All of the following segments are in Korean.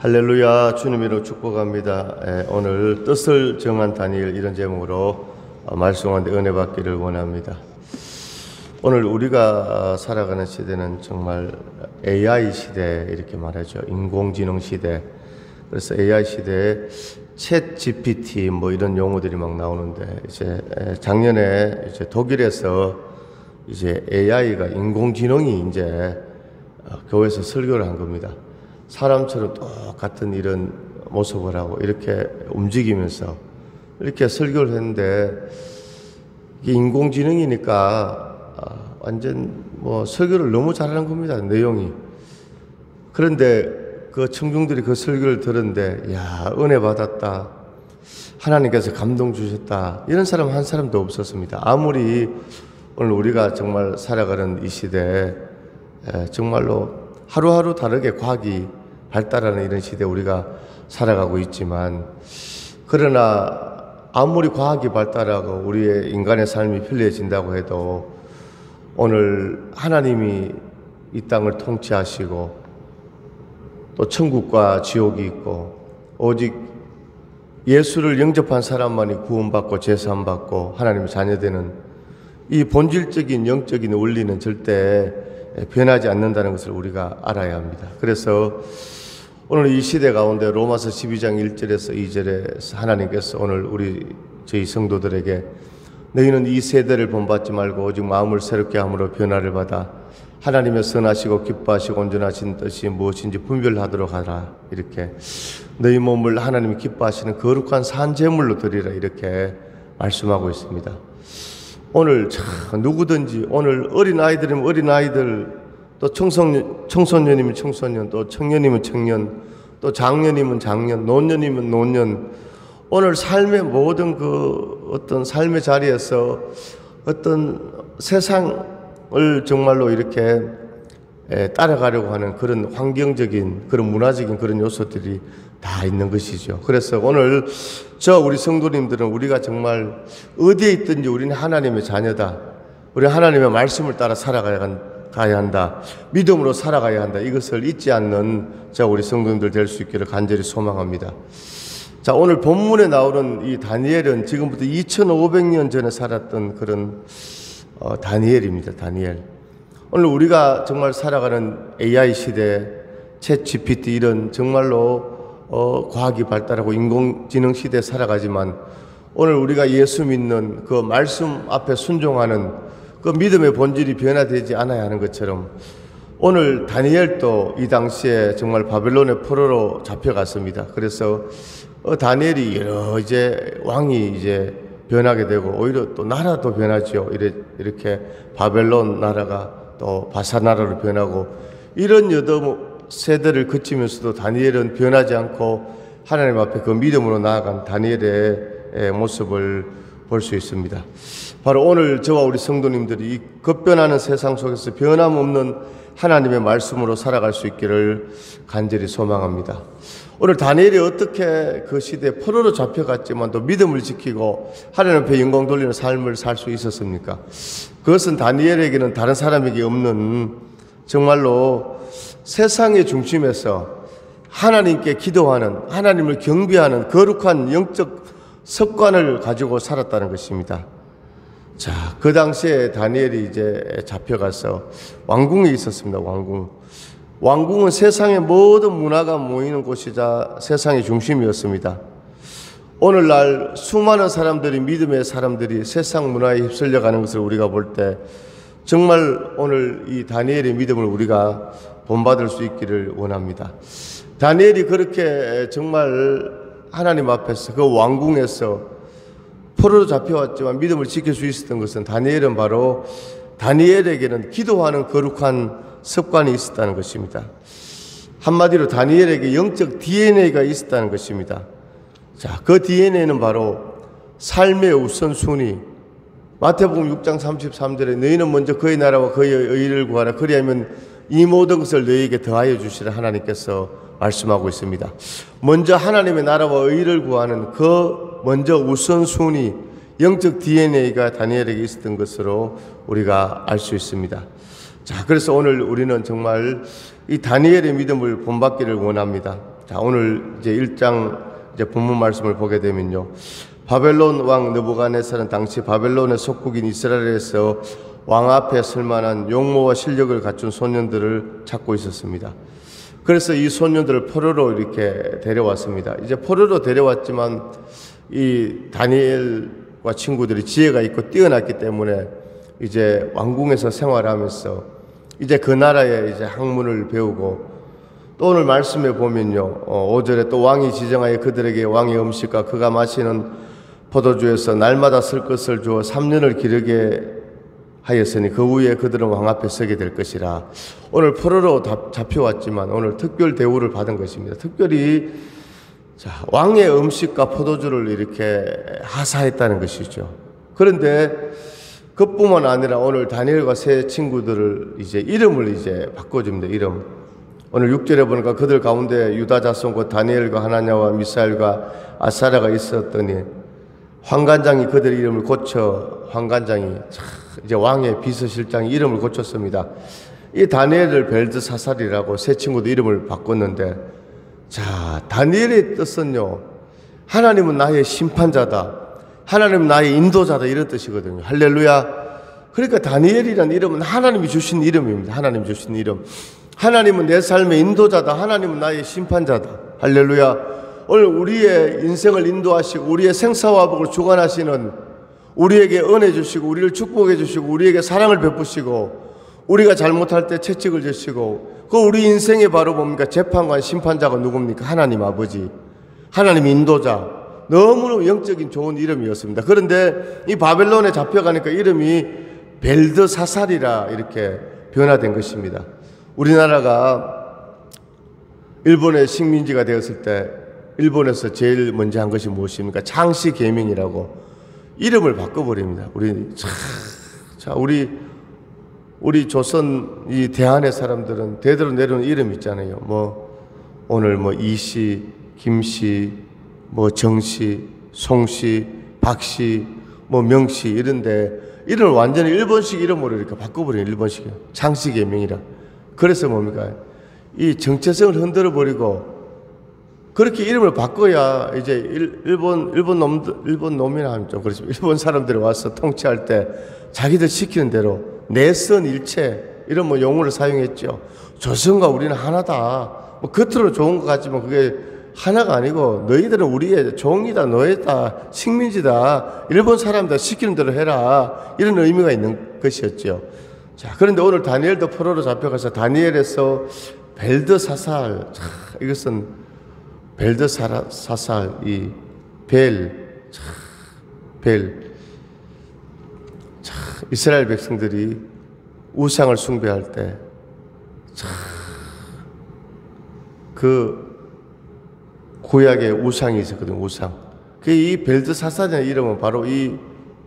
할렐루야, 주님으로 축복합니다. 오늘 뜻을 정한 다니엘 이런 제목으로 말씀하는데 은혜 받기를 원합니다. 오늘 우리가 살아가는 시대는 정말 AI 시대 이렇게 말하죠. 인공지능 시대. 그래서 AI 시대에 챗 GPT 뭐 이런 용어들이 막 나오는데 이제 작년에 이제 독일에서 이제 AI가 인공지능이 이제 교회에서 설교를 한 겁니다. 사람처럼 똑같은 이런 모습을 하고 이렇게 움직이면서 이렇게 설교를 했는데 이게 인공지능이니까 완전 뭐 설교를 너무 잘하는 겁니다. 내용이. 그런데 그 청중들이 그 설교를 들었는데 야, 은혜 받았다. 하나님께서 감동 주셨다. 이런 사람 한 사람도 없었습니다. 아무리 오늘 우리가 정말 살아가는 이 시대에 정말로 하루하루 다르게 과학이 발달하는 이런 시대에 우리가 살아가고 있지만, 그러나 아무리 과학이 발달하고 우리의 인간의 삶이 편리해진다고 해도 오늘 하나님이 이 땅을 통치하시고 또 천국과 지옥이 있고 오직 예수를 영접한 사람만이 구원받고 제사함받고 하나님의 자녀되는 이 본질적인 영적인 원리는 절대 변하지 않는다는 것을 우리가 알아야 합니다. 그래서 오늘 이 시대 가운데 로마서 12장 1절에서 2절에서 하나님께서 오늘 저희 성도들에게 너희는 이 세대를 본받지 말고 오직 마음을 새롭게 함으로 변화를 받아 하나님의 선하시고 기뻐하시고 온전하신 뜻이 무엇인지 분별하도록 하라. 이렇게 너희 몸을 하나님이 기뻐하시는 거룩한 산제물로 드리라. 이렇게 말씀하고 있습니다. 오늘 누구든지 오늘 어린아이들이면 어린아이들, 또 청소년이면 청소년, 또 청년이면 청년, 또 장년이면 장년, 노년이면 노년, 오늘 삶의 모든 그 어떤 삶의 자리에서 어떤 세상을 정말로 이렇게 따라가려고 하는 그런 환경적인, 그런 문화적인 그런 요소들이 다 있는 것이죠. 그래서 오늘 우리 성도님들은 우리가 정말 어디에 있든지 우리는 하나님의 자녀다. 우리 하나님의 말씀을 따라 살아가야 한다. 믿음으로 살아가야 한다. 이것을 잊지 않는 우리 성도님들 될 수 있기를 간절히 소망합니다. 자, 오늘 본문에 나오는 이 다니엘은 지금부터 2500년 전에 살았던 그런 다니엘입니다. 다니엘. 오늘 우리가 정말 살아가는 AI 시대, 챗 GPT 이런 정말로 과학이 발달하고 인공지능 시대에 살아가지만 오늘 우리가 예수 믿는 그 말씀 앞에 순종하는 그 믿음의 본질이 변화되지 않아야 하는 것처럼 오늘 다니엘도 이 당시에 정말 바벨론의 포로로 잡혀갔습니다. 그래서 다니엘이 여러 이제 왕이 이제 변하게 되고 오히려 또 나라도 변하죠. 이렇게 바벨론 나라가 또 바사 나라로 변하고 이런 여러 세대를 거치면서도 다니엘은 변하지 않고 하나님 앞에 그 믿음으로 나아간 다니엘의 모습을 볼 수 있습니다. 바로 오늘 저와 우리 성도님들이 이 급변하는 세상 속에서 변함없는 하나님의 말씀으로 살아갈 수 있기를 간절히 소망합니다. 오늘 다니엘이 어떻게 그 시대에 포로로 잡혀갔지만 또 믿음을 지키고 하나님 앞에 영광 돌리는 삶을 살 수 있었습니까? 그것은 다니엘에게는 다른 사람에게 없는 정말로 세상의 중심에서 하나님께 기도하는, 하나님을 경배하는 거룩한 영적 습관을 가지고 살았다는 것입니다. 자, 그 당시에 다니엘이 이제 잡혀가서 왕궁에 있었습니다. 왕궁은 세상의 모든 문화가 모이는 곳이자 세상의 중심이었습니다. 오늘날 수많은 사람들이, 믿음의 사람들이 세상 문화에 휩쓸려 가는 것을 우리가 볼 때 정말 오늘 이 다니엘의 믿음을 우리가 본받을 수 있기를 원합니다. 다니엘이 그렇게 정말 하나님 앞에서 그 왕궁에서 포로로 잡혀왔지만 믿음을 지킬 수 있었던 것은 다니엘은 바로 다니엘에게는 기도하는 거룩한 습관이 있었다는 것입니다. 한마디로 다니엘에게 영적 DNA가 있었다는 것입니다. 자, 그 DNA는 바로 삶의 우선순위. 마태복음 6장 33절에 너희는 먼저 그의 나라와 그의 의를 구하라. 그리하면 이 모든 것을 너희에게 더하여 주시라 하나님께서 말씀하고 있습니다. 먼저 하나님의 나라와 의를 구하는 그 먼저 우선순위, 영적 DNA가 다니엘에게 있었던 것으로 우리가 알 수 있습니다. 자, 그래서 오늘 우리는 정말 이 다니엘의 믿음을 본받기를 원합니다. 자, 오늘 이제 1장 이제 본문 말씀을 보게 되면요. 바벨론 왕 느부갓네살은 당시 바벨론의 속국인 이스라엘에서 왕 앞에 설 만한 용모와 실력을 갖춘 소년들을 찾고 있었습니다. 그래서 이 소년들을 포로로 이렇게 데려왔습니다. 이제 포로로 데려왔지만 이 다니엘과 친구들이 지혜가 있고 뛰어났기 때문에 이제 왕궁에서 생활하면서 이제 그 나라의 이제 학문을 배우고, 또 오늘 말씀에 보면요, 5절에 또 왕이 지정하여 그들에게 왕의 음식과 그가 마시는 포도주에서 날마다 쓸 것을 주어 3년을 기르게 하였으니 그 후에 그들은 왕 앞에 서게 될 것이라. 오늘 포로로 잡혀왔지만 오늘 특별 대우를 받은 것입니다. 특별히 왕의 음식과 포도주를 이렇게 하사했다는 것이죠. 그런데 그뿐만 아니라 오늘 다니엘과 세 친구들을 이제 이름을 이제 바꿔줍니다. 이름. 오늘 6절에 보니까 그들 가운데 유다 자손 곧 다니엘과 하나냐와 미사엘과 아사랴가 있었더니 환관장이 그들의 이름을 고쳐, 환관장이 이제 왕의 비서실장이 이름을 고쳤습니다. 이 다니엘을 벨드사살이라고 세 친구도 이름을 바꿨는데, 자, 다니엘의 뜻은요, 하나님은 나의 심판자다, 하나님은 나의 인도자다, 이런 뜻이거든요. 할렐루야. 그러니까 다니엘이라는 이름은 하나님이 주신 이름입니다. 하나님 주신 이름. 하나님은 내 삶의 인도자다, 하나님은 나의 심판자다. 할렐루야. 오늘 우리의 인생을 인도하시고 우리의 생사화복을 주관하시는, 우리에게 은혜 주시고 우리를 축복해 주시고 우리에게 사랑을 베푸시고 우리가 잘못할 때 채찍을 주시고, 그 우리 인생의 바로 뭡니까? 재판관, 심판자가 누굽니까? 하나님 아버지, 하나님 인도자. 너무너무 영적인 좋은 이름이었습니다. 그런데 이 바벨론에 잡혀가니까 이름이 벨드사살이라 이렇게 변화된 것입니다. 우리나라가 일본의 식민지가 되었을 때 일본에서 제일 먼저 한 것이 무엇입니까? 창씨개명이라고 이름을 바꿔버립니다. 우리 조선 이 대한의 사람들은 대대로 내려온 이름 있잖아요. 뭐 오늘 뭐 이씨, 김씨, 뭐 정씨, 송씨, 박씨, 뭐 명씨 이런데 이름을 완전히 일본식 이름으로 이렇게 바꿔버려요. 일본식 창씨개명이라. 그래서 뭡니까? 이 정체성을 흔들어 버리고 그렇게 이름을 바꿔야 이제 일본 놈이나 하면 좀 그렇지만 일본 사람들이 와서 통치할 때 자기들 시키는 대로 내선 일체 이런 뭐 용어를 사용했죠. 조선과 우리는 하나다. 뭐 겉으로 좋은 것 같지만 그게 하나가 아니고 너희들은 우리의 종이다, 너희다, 식민지다. 일본 사람들 시키는 대로 해라. 이런 의미가 있는 것이었죠. 자, 그런데 오늘 다니엘도 포로로 잡혀가서 다니엘에서 벨드사살, 이것은 벨드사살, 이 이스라엘 백성들이 우상을 숭배할 때, 그 구약에 우상이 있었거든요. 우상. 이 벨드사살이라는 이름은 바로 이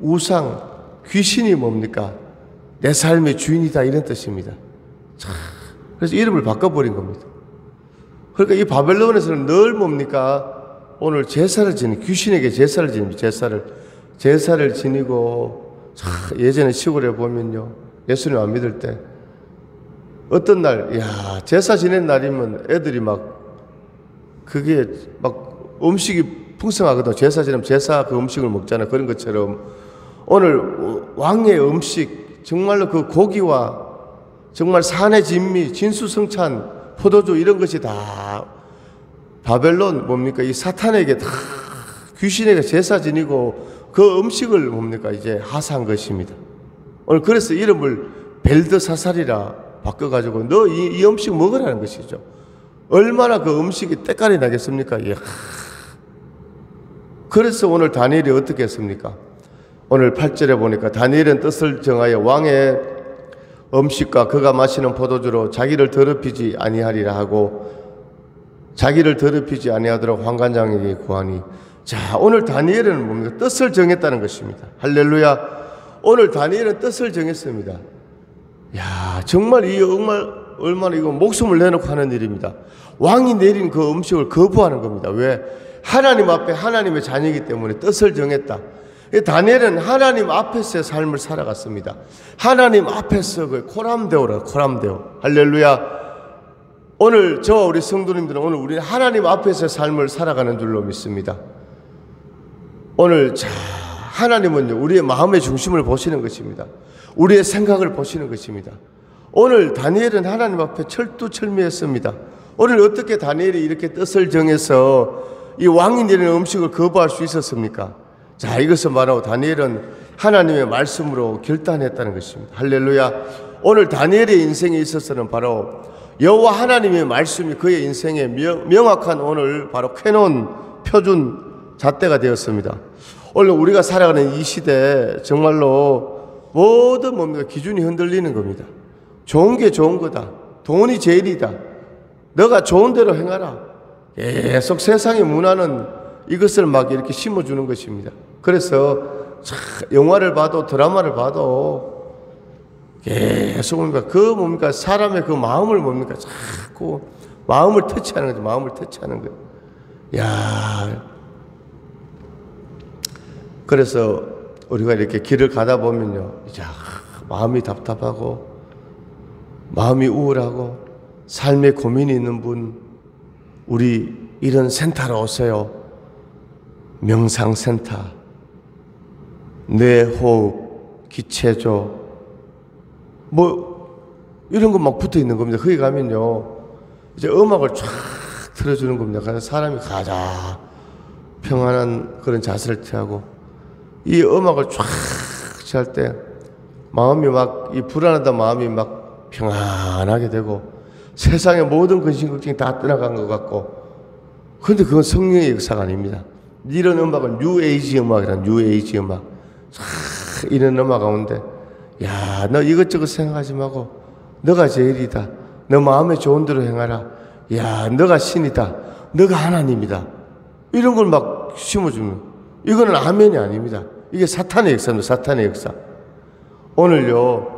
우상, 귀신이 뭡니까? 내 삶의 주인이다, 이런 뜻입니다. 그래서 이름을 바꿔버린 겁니다. 그러니까 이 바벨론에서는 늘 뭡니까? 오늘 제사를 지니, 귀신에게 제사를 지닙니다. 제사를 지니고, 예전에 시골에 보면요, 예수님 안 믿을 때 어떤 날, 제사 지낸 날이면 애들이 그게 음식이 풍성하거든. 제사 지내면 제사 그 음식을 먹잖아요. 그런 것처럼 오늘 왕의 음식, 정말로 그 고기와 정말 산의 진미, 진수성찬, 포도주 이런 것이 다 바벨론 뭡니까? 이 사탄에게 다 귀신에게 제사 지니고 그 음식을 뭡니까? 이제 하사한 것입니다. 오늘 그래서 이름을 벨드사살이라 바꿔가지고 너 이 음식 먹으라는 것이죠. 얼마나 그 음식이 때깔이 나겠습니까? 그래서 오늘 다니엘이 어떻게 했습니까? 오늘 8절에 보니까 다니엘은 뜻을 정하여 왕의 음식과 그가 마시는 포도주로 자기를 더럽히지 아니하리라 하고, 자기를 더럽히지 아니하도록 환관장에게 구하니. 자, 오늘 다니엘은 뭡니까? 뜻을 정했다는 것입니다. 할렐루야. 오늘 다니엘은 뜻을 정했습니다. 정말 얼마나 이거 목숨을 내놓고 하는 일입니다. 왕이 내린 그 음식을 거부하는 겁니다. 왜? 하나님 앞에 하나님의 자녀이기 때문에 뜻을 정했다. 다니엘은 하나님 앞에서의 삶을 살아갔습니다. 하나님 앞에서 그 코람데오라, 코람데오. 할렐루야. 오늘 저와 우리 성도님들은 오늘 우리는 하나님 앞에서 삶을 살아가는 줄로 믿습니다. 오늘 하나님은요, 우리의 마음의 중심을 보시는 것입니다. 우리의 생각을 보시는 것입니다. 오늘 다니엘은 하나님 앞에 철두철미했습니다. 오늘 어떻게 다니엘이 이렇게 뜻을 정해서 이 왕이 내리는 음식을 거부할 수 있었습니까? 자, 이것을 말하고 다니엘은 하나님의 말씀으로 결단했다는 것입니다. 할렐루야. 오늘 다니엘의 인생에 있어서는 바로 여호와 하나님의 말씀이 그의 인생에 명확한 오늘 바로 켜놓은 표준 잣대가 되었습니다. 오늘 우리가 살아가는 이 시대에 정말로 모든 뭡니까? 기준이 흔들리는 겁니다. 좋은 게 좋은 거다. 돈이 제일이다. 너가 좋은 대로 행하라. 계속 세상의 문화는 이것을 막 이렇게 심어주는 것입니다. 그래서 영화를 봐도 드라마를 봐도 계속 뭡니까? 사람의 그 마음을 뭡니까? 자꾸 마음을 터치하는 거죠. 마음을 터치하는 거예요. 야, 그래서 우리가 이렇게 길을 가다 보면요, 이제 마음이 답답하고 마음이 우울하고 삶에 고민이 있는 분, 우리 이런 센터로 오세요. 명상센터, 뇌호흡, 기체조, 이런 거 막 붙어 있는 겁니다. 거기 가면요, 이제 음악을 쫙 틀어주는 겁니다. 그래서 사람이 가장 평안한 그런 자세를 취하고, 이 음악을 쫙 취할 때 마음이 막, 이 불안하던 마음이 막 평안하게 되고, 세상의 모든 근심 걱정이 다 떠나간 것 같고. 그런데 그건 성령의 역사가 아닙니다. 이런 음악은 뉴에이지 음악이란 뉴에이지 음악. 이런 음악 가운데, 야, 너 이것저것 생각하지 말고 너가 제일이다. 너 마음에 좋은 대로 행하라. 야, 너가 신이다. 너가 하나님이다. 이런 걸 막 심어주는, 이거는 아멘이 아닙니다. 이게 사탄의 역사입니다. 사탄의 역사. 오늘요,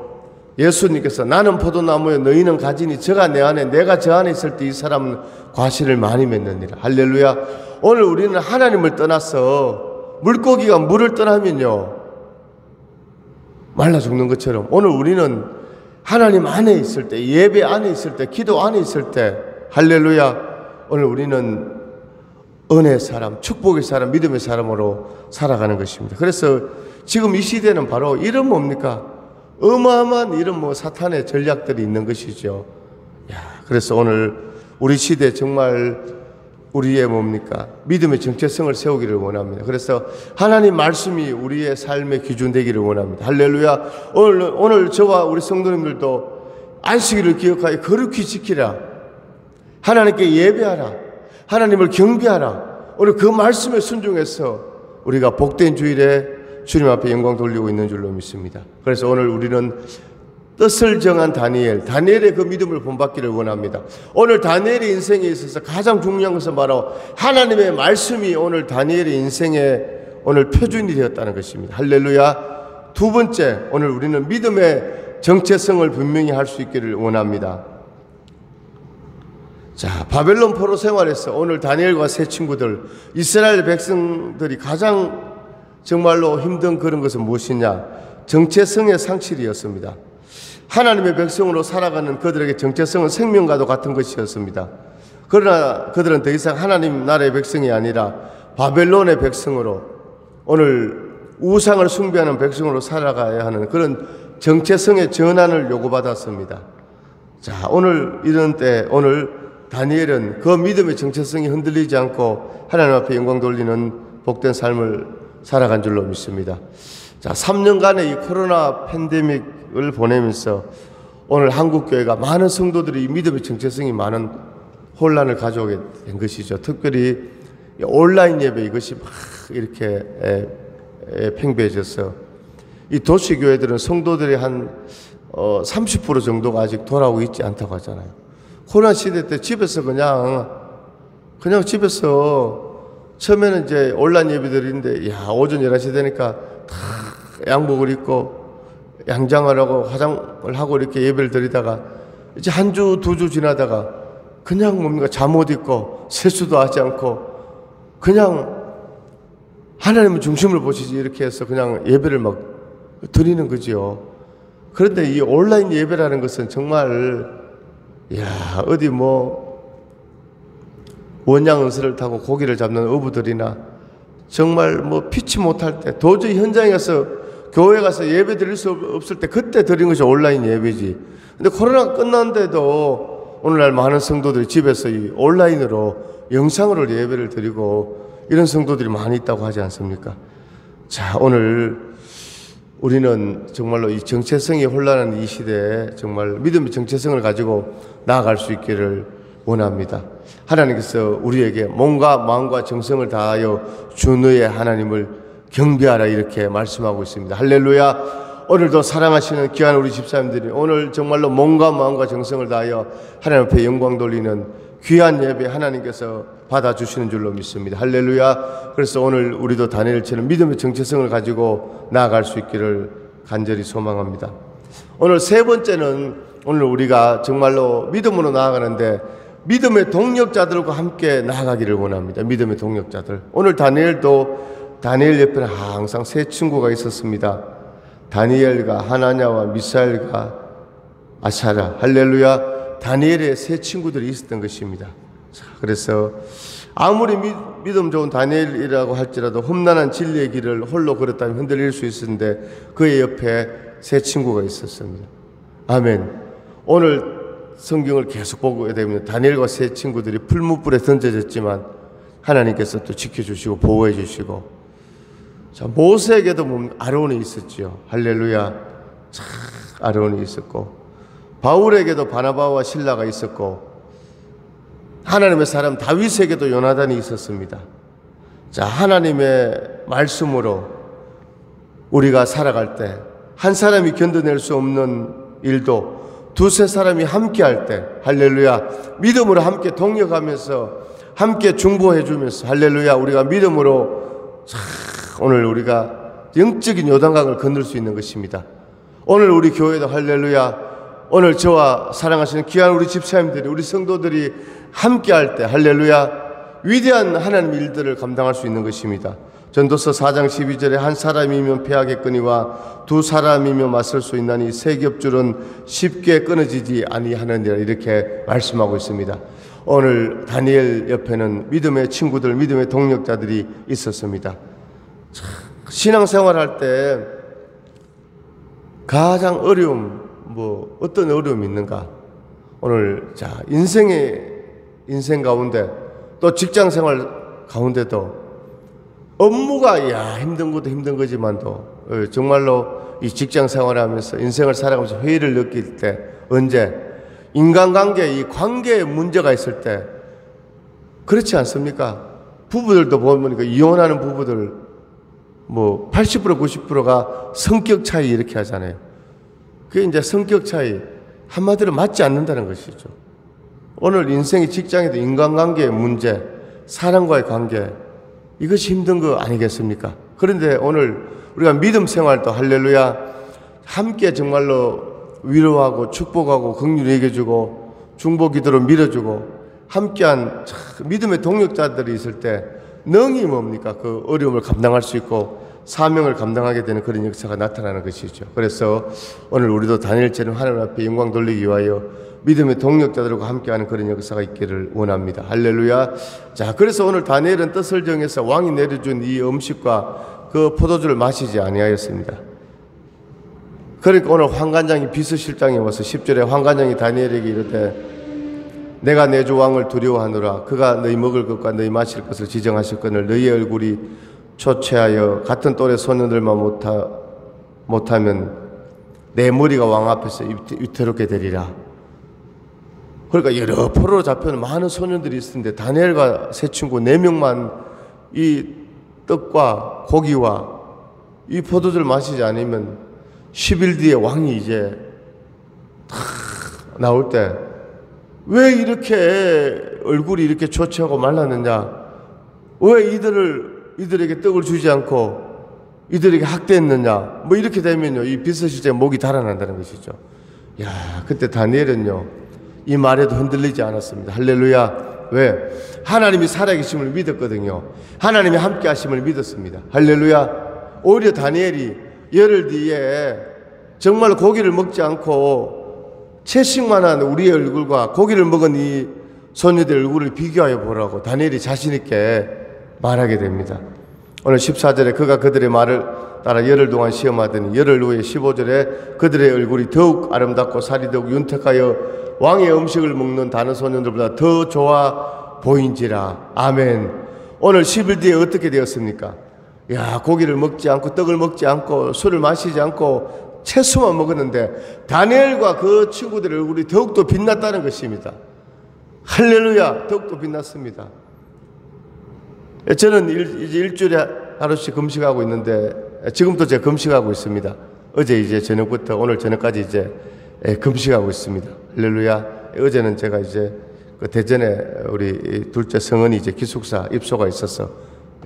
예수님께서 나는 포도나무에 너희는 가지니 저가 내 안에 내가 저 안에 있을 때 이 사람은 과실을 많이 맺느니라. 할렐루야. 오늘 우리는 하나님을 떠나서, 물고기가 물을 떠나면요 말라 죽는 것처럼, 오늘 우리는 하나님 안에 있을 때, 예배 안에 있을 때, 기도 안에 있을 때, 할렐루야, 오늘 우리는 은혜의 사람, 축복의 사람, 믿음의 사람으로 살아가는 것입니다. 그래서 지금 이 시대는 바로 이런 뭡니까? 어마어마한 이런 사탄의 전략들이 있는 것이죠. 야, 그래서 오늘 우리 시대에 정말 우리의 뭡니까? 믿음의 정체성을 세우기를 원합니다. 그래서 하나님 말씀이 우리의 삶의 기준 되기를 원합니다. 할렐루야. 오늘 저와 우리 성도님들도 안식일을 기억하여 거룩히 지키라. 하나님께 예배하라. 하나님을 경배하라. 오늘 그 말씀에 순종해서 우리가 복된 주일에 주님 앞에 영광 돌리고 있는 줄로 믿습니다. 그래서 오늘 우리는 뜻을 정한 다니엘의 그 믿음을 본받기를 원합니다. 오늘 다니엘의 인생에 있어서 가장 중요한 것은 바로 하나님의 말씀이 오늘 다니엘의 인생에 오늘 표준이 되었다는 것입니다. 할렐루야. 두 번째, 오늘 우리는 믿음의 정체성을 분명히 할 수 있기를 원합니다. 자, 바벨론 포로 생활에서 오늘 다니엘과 세 친구들, 이스라엘 백성들이 가장 정말로 힘든 그런 것은 무엇이냐? 정체성의 상실이었습니다. 하나님의 백성으로 살아가는 그들에게 정체성은 생명과도 같은 것이었습니다. 그러나 그들은 더 이상 하나님 나라의 백성이 아니라 바벨론의 백성으로, 오늘 우상을 숭배하는 백성으로 살아가야 하는 그런 정체성의 전환을 요구받았습니다. 자, 오늘 이런 때 오늘 다니엘은 그 믿음의 정체성이 흔들리지 않고 하나님 앞에 영광 돌리는 복된 삶을 살아간 줄로 믿습니다. 자, 3년간의 이 코로나 팬데믹을 보내면서 오늘 한국교회가 많은 성도들이 이 믿음의 정체성이 많은 혼란을 가져오게 된 것이죠. 특별히 온라인 예배 이것이 막 이렇게 팽배해져서 이 도시교회들은 성도들이 한 30% 정도가 아직 돌아오고 있지 않다고 하잖아요. 코로나 시대 때 집에서 그냥 집에서 처음에는 이제 온라인 예배들인데, 야, 오전 11시 되니까 다 양복을 입고 양장을 하고 화장을 하고 이렇게 예배를 드리다가 이제 한 주, 두 주 지나다가 그냥 뭡니까? 잠옷 입고 세수도 하지 않고 그냥 하나님의 중심을 보시지 이렇게 해서 그냥 예배를 막 드리는 거지요. 그런데 이 온라인 예배라는 것은 정말 야, 어디 원양 은수를 타고 고기를 잡는 어부들이나 정말 피치 못할 때 도저히 현장에 가서 교회 가서 예배 드릴 수 없을 때 그때 드린 것이 온라인 예배지. 근데 코로나가 끝났는데도 오늘날 많은 성도들이 집에서 이 온라인으로 영상으로 예배를 드리고 이런 성도들이 많이 있다고 하지 않습니까? 자, 오늘 우리는 정말로 이 정체성이 혼란한 이 시대에 정말 믿음의 정체성을 가지고 나아갈 수 있기를 원합니다. 하나님께서 우리에게 몸과 마음과 정성을 다하여 주너의 하나님을 경배하라 이렇게 말씀하고 있습니다. 할렐루야. 오늘도 사랑하시는 귀한 우리 집사님들이 오늘 정말로 몸과 마음과 정성을 다하여 하나님 앞에 영광 돌리는 귀한 예배 하나님께서 받아주시는 줄로 믿습니다. 할렐루야. 그래서 오늘 우리도 다니엘처럼 믿음의 정체성을 가지고 나아갈 수 있기를 간절히 소망합니다. 오늘 세 번째는 오늘 우리가 정말로 믿음으로 나아가는데 믿음의 동력자들과 함께 나아가기를 원합니다. 믿음의 동력자들. 오늘 다니엘 옆에는 항상 세 친구가 있었습니다. 다니엘과 하나냐와 미사엘과 아사랴. 할렐루야. 다니엘의 세 친구들이 있었던 것입니다. 자, 그래서 아무리 믿음 좋은 다니엘이라고 할지라도 험난한 진리의 길을 홀로 걸었다면 흔들릴 수 있었는데 그의 옆에 세 친구가 있었습니다. 아멘. 오늘 성경을 계속 보게 되면 다니엘과 세 친구들이 풀무불에 던져졌지만 하나님께서 또 지켜주시고 보호해 주시고, 자, 모세에게도 아론이 있었지요. 할렐루야. 참 아론이 있었고, 바울에게도 바나바와 실라가 있었고, 하나님의 사람 다윗에게도 요나단이 있었습니다. 자, 하나님의 말씀으로 우리가 살아갈 때 한 사람이 견뎌낼 수 없는 일도 두세 사람이 함께 할 때, 할렐루야, 믿음으로 함께 동역하면서 함께 중보해 주면서, 할렐루야, 우리가 믿음으로 오늘 우리가 영적인 요단강을 건널 수 있는 것입니다. 오늘 우리 교회도 할렐루야, 오늘 저와 사랑하시는 귀한 우리 집사님들이, 우리 성도들이 함께 할 때, 할렐루야, 위대한 하나님의 일들을 감당할 수 있는 것입니다. 전도서 4장 12절에 한 사람이면 패하겠거니와 두 사람이면 맞설 수 있나니 세 겹줄은 쉽게 끊어지지 아니하느니라 이렇게 말씀하고 있습니다. 오늘 다니엘 옆에는 믿음의 친구들, 믿음의 동력자들이 있었습니다. 신앙생활할 때 가장 어려움, 어떤 어려움이 있는가? 오늘 자, 인생 가운데 또 직장생활 가운데도 업무가 힘든 것도 힘든 거지만도 정말로 이 직장생활을 하면서 인생을 살아가면서 회의를 느낄 때, 언제 인간관계, 이 관계에 문제가 있을 때, 그렇지 않습니까? 부부들도 보니까 이혼하는 부부들 80% 90%가 성격 차이 이렇게 하잖아요. 그게 이제 성격 차이, 한마디로 맞지 않는다는 것이죠. 오늘 인생의 직장에도 인간관계의 문제, 사람과의 관계, 이것이 힘든 거 아니겠습니까? 그런데 오늘 우리가 믿음 생활도 할렐루야, 함께 정말로 위로하고 축복하고 긍휼히 얘기해주고 중보 기도로 밀어주고 함께한 믿음의 동력자들이 있을 때 능히 뭡니까? 그 어려움을 감당할 수 있고 사명을 감당하게 되는 그런 역사가 나타나는 것이죠. 그래서 오늘 우리도 다니엘처럼 하나님 앞에 영광 돌리기 위하여 믿음의 동력자들과 함께하는 그런 역사가 있기를 원합니다. 할렐루야. 자, 그래서 오늘 다니엘은 뜻을 정해서 왕이 내려준 이 음식과 그 포도주를 마시지 아니하였습니다. 그러니까 오늘 환관장이 비서실장이 와서 10절에 환관장이 다니엘에게 이르되 내가 내 주 왕을 두려워하노라. 그가 너희 먹을 것과 너희 마실 것을 지정하셨거늘 너희 얼굴이 초췌하여 같은 또래 소년들만 못하면 내 머리가 왕 앞에서 위태롭게 되리라. 그러니까 여러 포로로 잡혀는 많은 소년들이 있었는데 다니엘과 세 친구 4명만 이 떡과 고기와 이 포도주를 마시지 않으면 10일 뒤에 왕이 이제 나올 때 왜 이렇게 얼굴이 이렇게 초췌하고 말랐느냐? 왜 이들에게 떡을 주지 않고 이들에게 학대했느냐? 이렇게 되면요, 이 비서실장의 목이 달아난다는 것이죠. 야, 그때 다니엘은요, 이 말에도 흔들리지 않았습니다. 할렐루야. 왜? 하나님이 살아계심을 믿었거든요. 하나님이 함께 하심을 믿었습니다. 할렐루야. 오히려 다니엘이 열흘 뒤에 정말 고기를 먹지 않고 채식만한 우리의 얼굴과 고기를 먹은 이 소녀들 얼굴을 비교하여 보라고 다니엘이 자신 있게 말하게 됩니다. 오늘 14절에 그가 그들의 말을 따라 열흘 동안 시험하더니 열흘 후에 15절에 그들의 얼굴이 더욱 아름답고 살이 더욱 윤택하여 왕의 음식을 먹는 다른 소년들보다 더 좋아 보인지라. 아멘. 오늘 10일 뒤에 어떻게 되었습니까? 야, 고기를 먹지 않고 떡을 먹지 않고 술을 마시지 않고 채소만 먹었는데 다니엘과 그 친구들의 얼굴이 더욱더 빛났다는 것입니다. 할렐루야. 더욱더 빛났습니다. 저는 이제 일주일에 하루씩 금식하고 있는데 지금도 제가 금식하고 있습니다. 어제 이제 저녁부터 오늘 저녁까지 이제 금식하고 있습니다. 할렐루야. 어제는 제가 이제 그 대전에 우리 둘째 성은이 이제 기숙사 입소가 있어서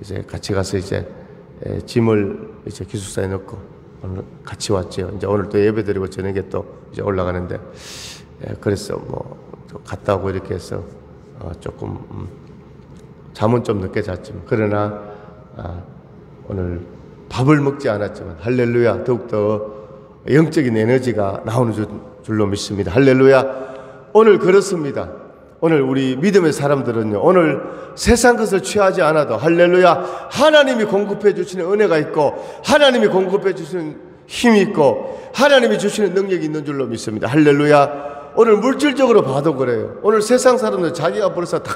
이제 같이 가서 이제 짐을 이제 기숙사에 넣고 오늘 같이 왔죠. 이제 오늘 또 예배드리고 저녁에 또 이제 올라가는데 그래서 뭐 갔다 오고 이렇게 해서 조금 잠은 좀 늦게 잤지만 그러나 오늘 밥을 먹지 않았지만 할렐루야 더욱더 영적인 에너지가 나오는 줄로 믿습니다. 할렐루야. 오늘 그렇습니다. 오늘 우리 믿음의 사람들은요 오늘 세상 것을 취하지 않아도 할렐루야 하나님이 공급해 주시는 은혜가 있고 하나님이 공급해 주시는 힘이 있고 하나님이 주시는 능력이 있는 줄로 믿습니다. 할렐루야. 오늘 물질적으로 봐도 그래요. 오늘 세상 사람들 자기가 벌써 다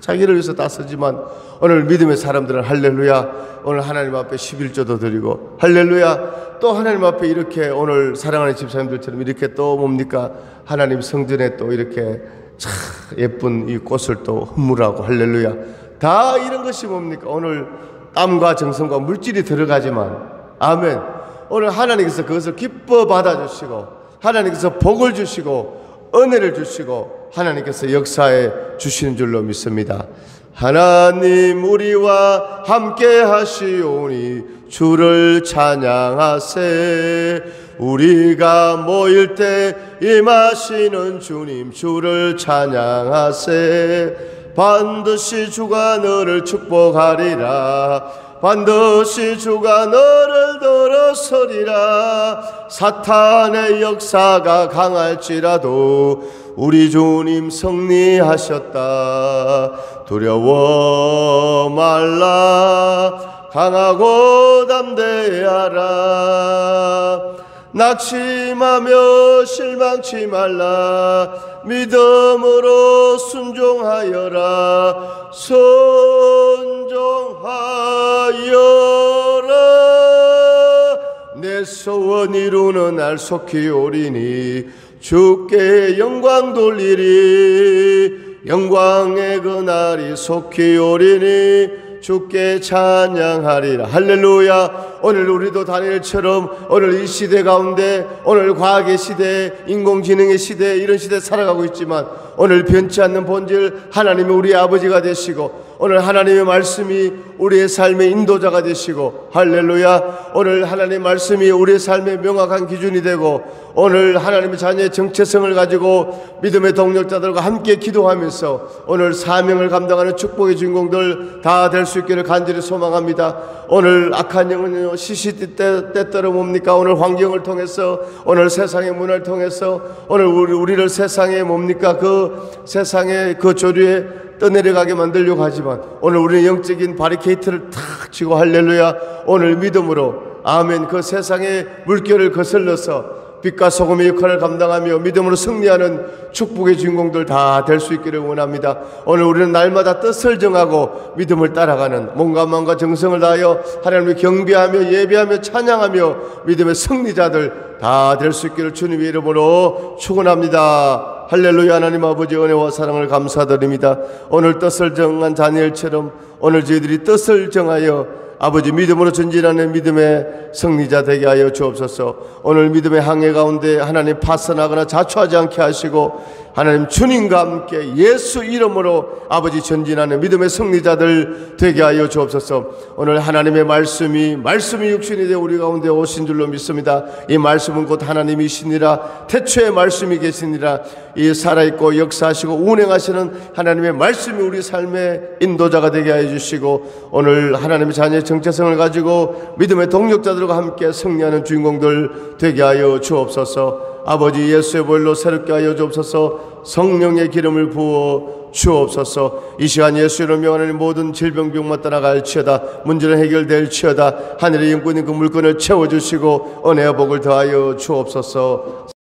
자기를 위해서 다 쓰지만 오늘 믿음의 사람들은 할렐루야 오늘 하나님 앞에 11조도 드리고 할렐루야 또 하나님 앞에 이렇게 오늘 사랑하는 집사님들처럼 이렇게 또 뭡니까 하나님 성전에 또 이렇게 참 예쁜 이 꽃을 또 헌물하고 할렐루야 다 이런 것이 뭡니까 오늘 땀과 정성과 물질이 들어가지만 아멘 오늘 하나님께서 그것을 기뻐 받아주시고 하나님께서 복을 주시고 은혜를 주시고 하나님께서 역사해 주시는 줄로 믿습니다. 하나님 우리와 함께 하시오니 주를 찬양하세. 우리가 모일 때 임하시는 주님 주를 찬양하세. 반드시 주가 너를 축복하리라. 반드시 주가 너를 들어서리라. 사탄의 역사가 강할지라도 우리 주님 승리하셨다. 두려워 말라. 강하고 담대하라. 낙심하며 실망치 말라. 믿음으로 순종하여라. 순종하여라. 내 소원 이루는 날 속히 오리니 주께 영광 돌리리. 영광의 그날이 속히 오리니 주께 찬양하리라. 할렐루야. 오늘 우리도 다니엘처럼 오늘 이 시대 가운데 오늘 과학의 시대 인공지능의 시대 이런 시대에 살아가고 있지만 오늘 변치 않는 본질 하나님이 우리의 아버지가 되시고 오늘 하나님의 말씀이 우리의 삶의 인도자가 되시고 할렐루야. 오늘 하나님의 말씀이 우리의 삶의 명확한 기준이 되고 오늘 하나님의 자녀의 정체성을 가지고 믿음의 동력자들과 함께 기도하면서 오늘 사명을 감당하는 축복의 주인공들 다 될 수 있기를 간절히 소망합니다. 오늘 악한 영은요 시시때 때때로 뭡니까 오늘 환경을 통해서 오늘 세상의 문화를 통해서 오늘 우리를 세상에 뭡니까 그 세상의 그 조류에 떠내려가게 만들려고 하지만 오늘 우리는 영적인 바리케이트를 탁 치고 할렐루야 오늘 믿음으로 아멘 그 세상의 물결을 거슬러서 빛과 소금의 역할을 감당하며 믿음으로 승리하는 축복의 주인공들 다 될 수 있기를 원합니다. 오늘 우리는 날마다 뜻을 정하고 믿음을 따라가는 몸과 마음과 정성을 다하여 하나님을 경배하며 예배하며 찬양하며 믿음의 승리자들 다 될 수 있기를 주님의 이름으로 축원합니다. 할렐루야. 하나님 아버지 은혜와 사랑을 감사드립니다. 오늘 뜻을 정한 다니엘처럼 오늘 저희들이 뜻을 정하여 아버지 믿음으로 전진하는 믿음의 승리자 되게 하여 주옵소서. 오늘 믿음의 항해 가운데 하나님 파선하거나 자초하지 않게 하시고 하나님 주님과 함께 예수 이름으로 아버지 전진하는 믿음의 승리자들 되게 하여 주옵소서. 오늘 하나님의 말씀이 육신이 되어 우리 가운데 오신 줄로 믿습니다. 이 말씀은 곧 하나님이시니라. 태초에 말씀이 계시니라. 이 살아있고 역사하시고 운행하시는 하나님의 말씀이 우리 삶의 인도자가 되게 하여 주시고, 오늘 하나님의 자녀의 정체성을 가지고 믿음의 동력자들과 함께 승리하는 주인공들 되게 하여 주옵소서. 아버지, 예수의 보혈로 새롭게 하여 주옵소서. 성령의 기름을 부어 주옵소서. 이 시간 예수 이름으로 명하는 모든 질병 병만 떠나갈지어다. 문제는 해결될지어다. 하늘의 영권인 그 물건을 채워주시고 은혜와 복을 더하여 주옵소서.